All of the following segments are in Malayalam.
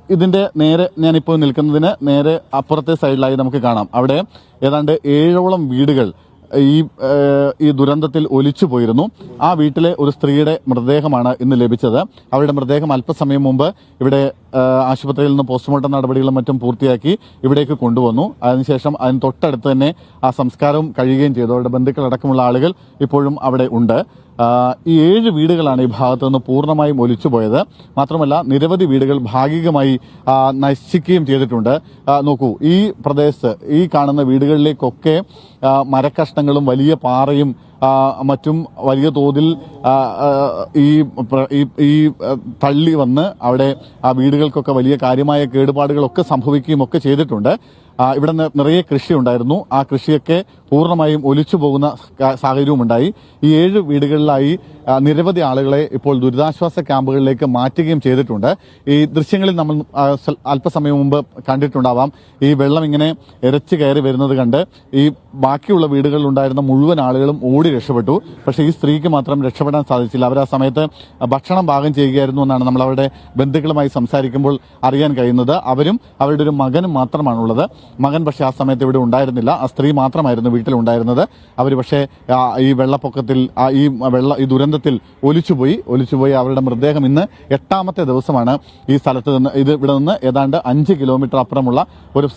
ഇതിന്റെ നേരെ ഞാനിപ്പോൾ നിൽക്കുന്നതിന് നേരെ അപ്പുറത്തെ സൈഡിലായി നമുക്ക് കാണാം. അവിടെ ഏതാണ്ട് 7ഓളം വീടുകൾ ഈ ദുരന്തത്തിൽ ഒലിച്ചു പോയിരുന്നു. ആ വീട്ടിലെ ഒരു സ്ത്രീയുടെ മൃതദേഹമാണ് ഇന്ന് ലഭിച്ചത്. അവരുടെ മൃതദേഹം അല്പസമയം മുമ്പ് ഇവിടെ ആശുപത്രിയിൽ നിന്ന് പോസ്റ്റ്മോർട്ടം നടപടികളും മറ്റും പൂർത്തിയാക്കി ഇവിടേക്ക് കൊണ്ടുവന്നു. അതിനുശേഷം അതിന് തൊട്ടടുത്ത് തന്നെ ആ സംസ്കാരവും കഴിയുകയും ചെയ്തു. അവരുടെ ബന്ധുക്കളടക്കമുള്ള ആളുകൾ ഇപ്പോഴും അവിടെ ഉണ്ട്. ഈ 7 വീടുകളാണ് ഈ ഭാഗത്തു നിന്ന് പൂർണ്ണമായും ഒലിച്ചുപോയത്. മാത്രമല്ല നിരവധി വീടുകൾ ഭാഗികമായി നശിക്കുകയും ചെയ്തിട്ടുണ്ട്. നോക്കൂ, ഈ പ്രദേശത്ത് ഈ കാണുന്ന വീടുകളിലേക്കൊക്കെ മരക്കഷ്ണങ്ങളും വലിയ പാറയും മറ്റും വലിയ തോതിൽ ഈ തള്ളി വന്ന് അവിടെ ആ വീടുകൾക്കൊക്കെ വലിയ കാര്യമായ കേടുപാടുകളൊക്കെ സംഭവിക്കുകയും ഒക്കെ ചെയ്തിട്ടുണ്ട്. ഇവിടെ നിറയെ കൃഷി ഉണ്ടായിരുന്നു. ആ കൃഷിയൊക്കെ പൂർണ്ണമായും ഒലിച്ചു പോകുന്ന സാഹചര്യവും ഉണ്ടായി. ഈ 7 വീടുകളിലായി നിരവധി ആളുകളെ ഇപ്പോൾ ദുരിതാശ്വാസ ക്യാമ്പുകളിലേക്ക് മാറ്റുകയും ചെയ്തിട്ടുണ്ട്. ഈ ദൃശ്യങ്ങളിൽ നമ്മൾ അല്പസമയം മുമ്പ് കണ്ടിട്ടുണ്ടാവാം. ഈ വെള്ളം ഇങ്ങനെ ഇരച്ചു കയറി വരുന്നത് കണ്ട് ഈ ബാക്കിയുള്ള വീടുകളിലുണ്ടായിരുന്ന മുഴുവൻ ആളുകളും ഓടി രക്ഷപ്പെട്ടു. പക്ഷേ ഈ സ്ത്രീക്ക് മാത്രം രക്ഷപ്പെടാൻ സാധിച്ചില്ല. അവർ ആ സമയത്ത് ഭക്ഷണം പാകം ചെയ്യുകയായിരുന്നു എന്നാണ് നമ്മൾ അവരുടെ ബന്ധുക്കളുമായി സംസാരിക്കുമ്പോൾ അറിയാൻ കഴിയുന്നത്. അവരും അവരുടെ ഒരു മകനും മാത്രമാണുള്ളത്. മകൻ പക്ഷേ ആ സമയത്ത് ഇവിടെ ഉണ്ടായിരുന്നില്ല. ആ സ്ത്രീ മാത്രമായിരുന്നു വീട്ടിലുണ്ടായിരുന്നത്. അവർ പക്ഷേ ഈ വെള്ളപ്പൊക്കത്തിൽ ഈ ദുരന്തത്തിൽ ഒലിച്ചുപോയി. അവരുടെ മൃതദേഹം ഇന്ന് 8ാമത്തെ ദിവസമാണ് ഈ സ്ഥലത്ത് നിന്ന് ഇവിടെ നിന്ന് ഏതാണ്ട് 5 കിലോമീറ്റർ അപ്പുറമുള്ള ഒരു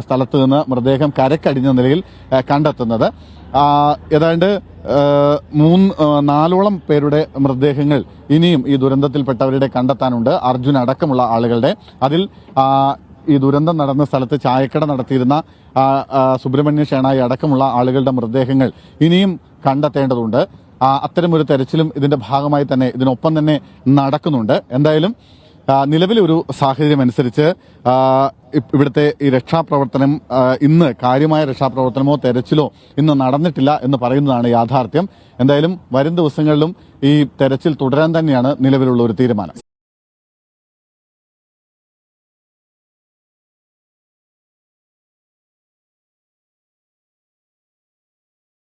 സ്ഥലത്ത് നിന്ന് മൃതദേഹം കരക്കടിഞ്ഞ നിലയിൽ കണ്ടെത്തുന്നത്. ഏതാണ്ട് 4ഓളം പേരുടെ മൃതദേഹങ്ങൾ ഇനിയും ഈ ദുരന്തത്തിൽപ്പെട്ടവരുടെ കണ്ടെത്താനുണ്ട്. അർജുൻ അടക്കമുള്ള ആളുകളുടെ. അതിൽ ഈ ദുരന്തം നടന്ന സ്ഥലത്ത് ചായക്കട നടത്തിയിരുന്ന സുബ്രഹ്മണ്യ ഷേണായി അടക്കമുള്ള ആളുകളുടെ മൃതദേഹങ്ങൾ ഇനിയും കണ്ടെത്തേണ്ടതുണ്ട്. അത്തരമൊരു തെരച്ചിലും ഇതിന്റെ ഭാഗമായി തന്നെ ഇതിനൊപ്പം തന്നെ നടക്കുന്നുണ്ട്. എന്തായാലും നിലവിലെ ഒരു സാഹചര്യം അനുസരിച്ച് ഇവിടുത്തെ ഈ രക്ഷാപ്രവർത്തനം ഇന്ന് കാര്യമായ രക്ഷാപ്രവർത്തനമോ തെരച്ചിലോ ഇന്ന് നടന്നിട്ടില്ല എന്ന് പറയുന്നതാണ് യാഥാർത്ഥ്യം. എന്തായാലും വരും ദിവസങ്ങളിലും ഈ തെരച്ചിൽ തുടരാൻ തന്നെയാണ് നിലവിലുള്ള ഒരു തീരുമാനം.